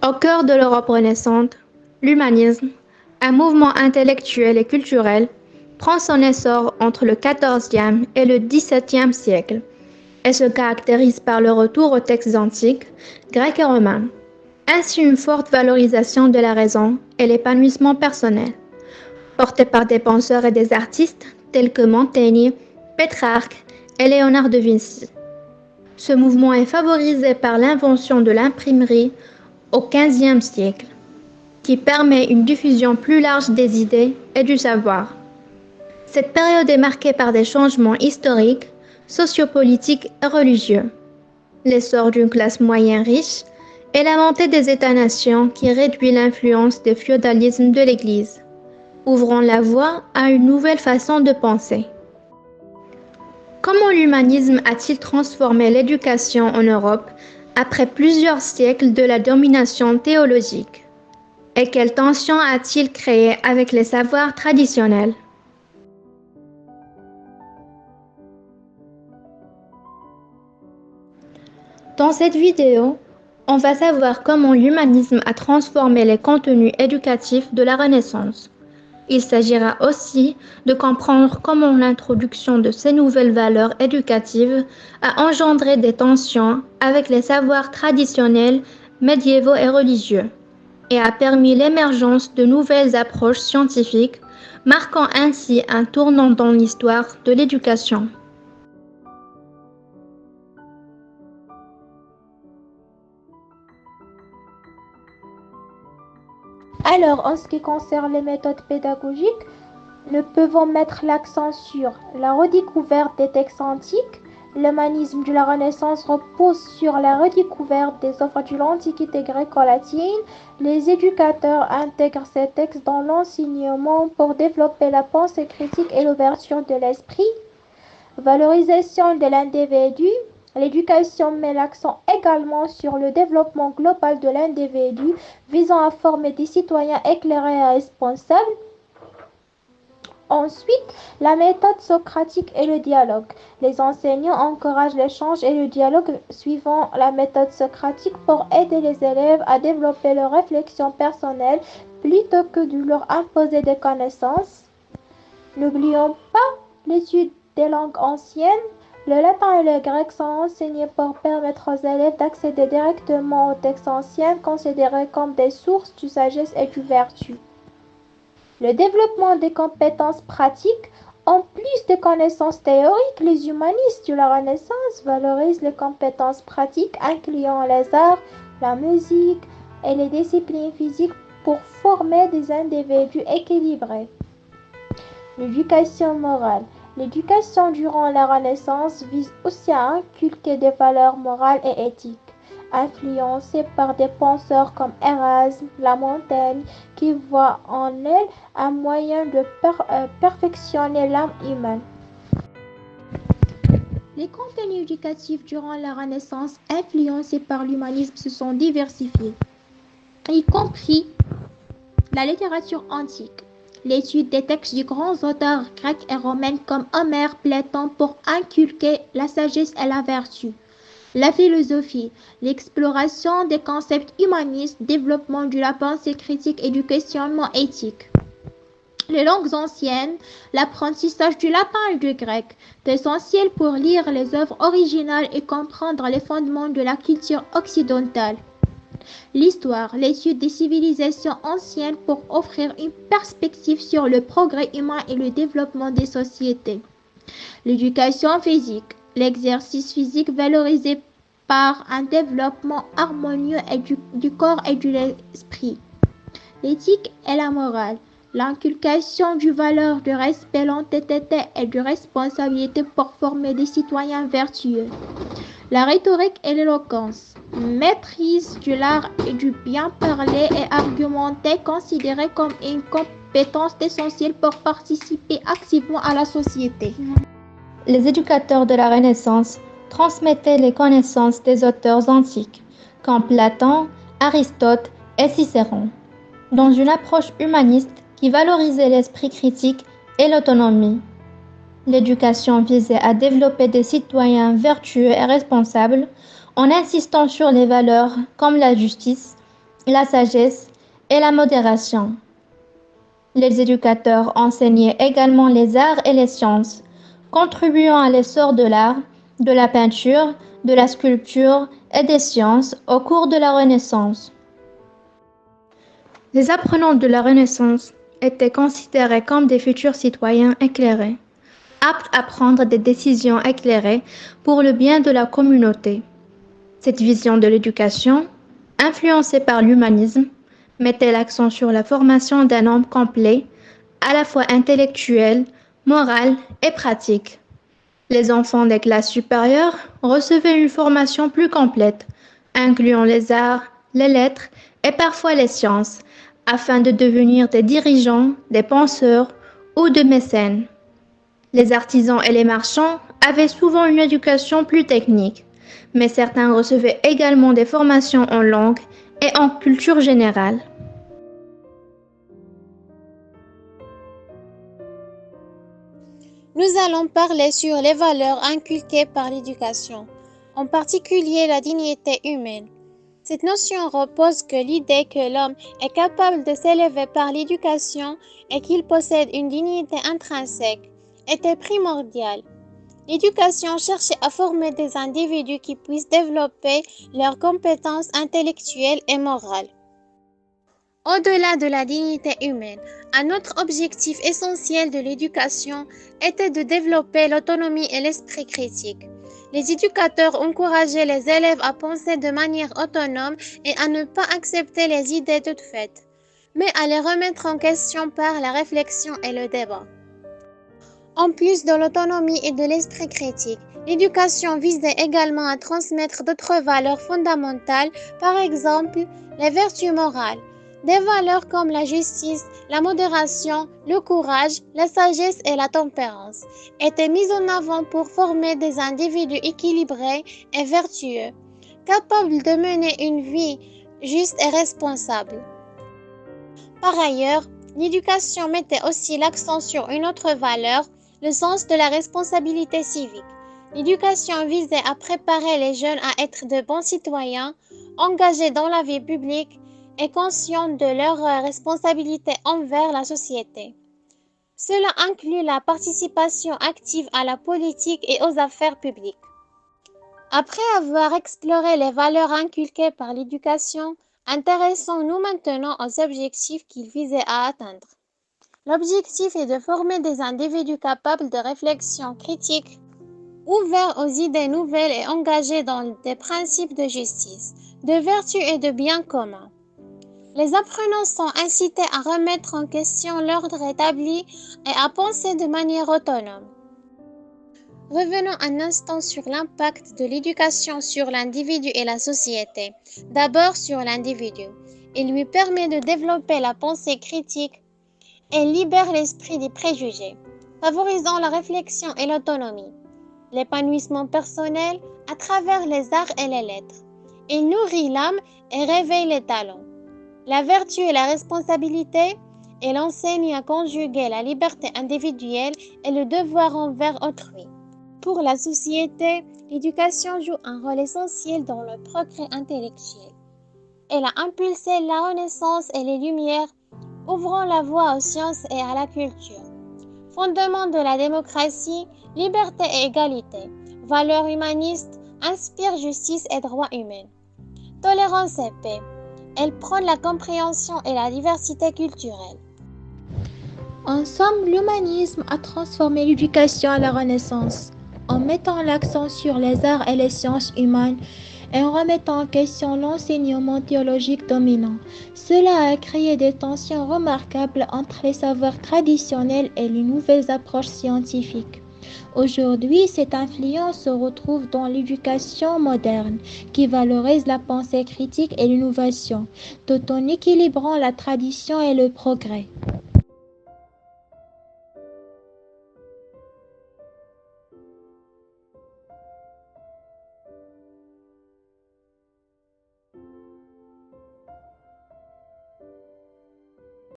Au cœur de l'Europe renaissante, l'humanisme, un mouvement intellectuel et culturel, prend son essor entre le XIVe et le XVIIe siècle et se caractérise par le retour aux textes antiques, grecs et romains, ainsi une forte valorisation de la raison et l'épanouissement personnel, porté par des penseurs et des artistes tels que Montaigne, Pétrarque et Léonard de Vinci. Ce mouvement est favorisé par l'invention de l'imprimerie au XVe siècle, qui permet une diffusion plus large des idées et du savoir. Cette période est marquée par des changements historiques, sociopolitiques et religieux, l'essor d'une classe moyenne riche et la montée des États-nations qui réduit l'influence des féodalismes de l'Église, ouvrant la voie à une nouvelle façon de penser. Comment l'humanisme a-t-il transformé l'éducation en Europe après plusieurs siècles de la domination théologique? Et quelles tensions a-t-il créées avec les savoirs traditionnels? Dans cette vidéo, on va savoir comment l'humanisme a transformé les contenus éducatifs de la Renaissance. Il s'agira aussi de comprendre comment l'introduction de ces nouvelles valeurs éducatives a engendré des tensions avec les savoirs traditionnels, médiévaux et religieux, et a permis l'émergence de nouvelles approches scientifiques, marquant ainsi un tournant dans l'histoire de l'éducation. Alors, en ce qui concerne les méthodes pédagogiques, nous pouvons mettre l'accent sur la redécouverte des textes antiques. L'humanisme de la Renaissance repose sur la redécouverte des œuvres de l'Antiquité gréco-latine. Les éducateurs intègrent ces textes dans l'enseignement pour développer la pensée critique et l'ouverture de l'esprit. Valorisation de l'individu. L'éducation met l'accent également sur le développement global de l'individu, visant à former des citoyens éclairés et responsables. Ensuite, la méthode socratique et le dialogue. Les enseignants encouragent l'échange et le dialogue suivant la méthode socratique pour aider les élèves à développer leur réflexion personnelle plutôt que de leur imposer des connaissances. N'oublions pas l'étude des langues anciennes. Le latin et le grec sont enseignés pour permettre aux élèves d'accéder directement aux textes anciens considérés comme des sources de sagesse et de vertu. Le développement des compétences pratiques. En plus des connaissances théoriques, les humanistes de la Renaissance valorisent les compétences pratiques incluant les arts, la musique et les disciplines physiques pour former des individus équilibrés. L'éducation morale. L'éducation durant la Renaissance vise aussi à inculquer des valeurs morales et éthiques, influencées par des penseurs comme Erasme, La Montaigne, qui voient en elle un moyen de perfectionner l'âme humaine. Les contenus éducatifs durant la Renaissance influencés par l'humanisme se sont diversifiés, y compris la littérature antique. L'étude des textes de grands auteurs grecs et romains comme Homère, Platon pour inculquer la sagesse et la vertu. La philosophie, l'exploration des concepts humanistes, développement de la pensée critique et du questionnement éthique. Les langues anciennes, l'apprentissage du latin et du grec, est essentiel pour lire les œuvres originales et comprendre les fondements de la culture occidentale. L'histoire, l'étude des civilisations anciennes pour offrir une perspective sur le progrès humain et le développement des sociétés. L'éducation physique, l'exercice physique valorisé par un développement harmonieux du corps et de l'esprit. L'éthique et la morale, l'inculcation du valeur de respect, l'honnêteté et de responsabilité pour former des citoyens vertueux. La rhétorique et l'éloquence, maîtrise de l'art et du bien parler et argumenter considérée comme une compétence essentielle pour participer activement à la société. Les éducateurs de la Renaissance transmettaient les connaissances des auteurs antiques, comme Platon, Aristote et Cicéron, dans une approche humaniste qui valorisait l'esprit critique et l'autonomie. L'éducation visait à développer des citoyens vertueux et responsables en insistant sur les valeurs comme la justice la sagesse et la modération. Les éducateurs enseignaient également les arts et les sciences, contribuant à l'essor de l'art, de la peinture, de la sculpture et des sciences au cours de la Renaissance. Les apprenants de la Renaissance étaient considérés comme des futurs citoyens éclairés, aptes à prendre des décisions éclairées pour le bien de la communauté. Cette vision de l'éducation, influencée par l'humanisme, mettait l'accent sur la formation d'un homme complet, à la fois intellectuel, moral et pratique. Les enfants des classes supérieures recevaient une formation plus complète, incluant les arts, les lettres et parfois les sciences, afin de devenir des dirigeants, des penseurs ou des mécènes. Les artisans et les marchands avaient souvent une éducation plus technique, mais certains recevaient également des formations en langue et en culture générale. Nous allons parler sur les valeurs inculquées par l'éducation, en particulier la dignité humaine. Cette notion repose que l'idée que l'homme est capable de s'élever par l'éducation et qu'il possède une dignité intrinsèque était primordiale. L'éducation cherchait à former des individus qui puissent développer leurs compétences intellectuelles et morales. Au-delà de la dignité humaine, un autre objectif essentiel de l'éducation était de développer l'autonomie et l'esprit critique. Les éducateurs encourageaient les élèves à penser de manière autonome et à ne pas accepter les idées toutes faites, mais à les remettre en question par la réflexion et le débat. En plus de l'autonomie et de l'esprit critique, l'éducation visait également à transmettre d'autres valeurs fondamentales, par exemple les vertus morales. Des valeurs comme la justice, la modération, le courage, la sagesse et la tempérance étaient mises en avant pour former des individus équilibrés et vertueux, capables de mener une vie juste et responsable. Par ailleurs, l'éducation mettait aussi l'accent sur une autre valeur, le sens de la responsabilité civique. L'éducation visait à préparer les jeunes à être de bons citoyens, engagés dans la vie publique et conscients de leurs responsabilités envers la société. Cela inclut la participation active à la politique et aux affaires publiques. Après avoir exploré les valeurs inculquées par l'éducation, intéressons-nous maintenant aux objectifs qu'il visait à atteindre. L'objectif est de former des individus capables de réflexion critique, ouverts aux idées nouvelles et engagés dans des principes de justice, de vertu et de bien commun. Les apprenants sont incités à remettre en question l'ordre établi et à penser de manière autonome. Revenons un instant sur l'impact de l'éducation sur l'individu et la société. D'abord sur l'individu. Il lui permet de développer la pensée critique et libère l'esprit des préjugés, favorisant la réflexion et l'autonomie. L'épanouissement personnel à travers les arts et les lettres. Il nourrit l'âme et réveille les talents. La vertu et la responsabilité, elle enseigne à conjuguer la liberté individuelle et le devoir envers autrui. Pour la société, l'éducation joue un rôle essentiel dans le progrès intellectuel. Elle a impulsé la Renaissance et les Lumières, ouvrant la voie aux sciences et à la culture. Fondement de la démocratie, liberté et égalité, valeurs humanistes, inspire justice et droits humains. Tolérance et paix. Elle prône la compréhension et la diversité culturelle. En somme, l'humanisme a transformé l'éducation à la Renaissance, en mettant l'accent sur les arts et les sciences humaines et en remettant en question l'enseignement théologique dominant. Cela a créé des tensions remarquables entre les savoirs traditionnels et les nouvelles approches scientifiques. Aujourd'hui, cette influence se retrouve dans l'éducation moderne, qui valorise la pensée critique et l'innovation, tout en équilibrant la tradition et le progrès.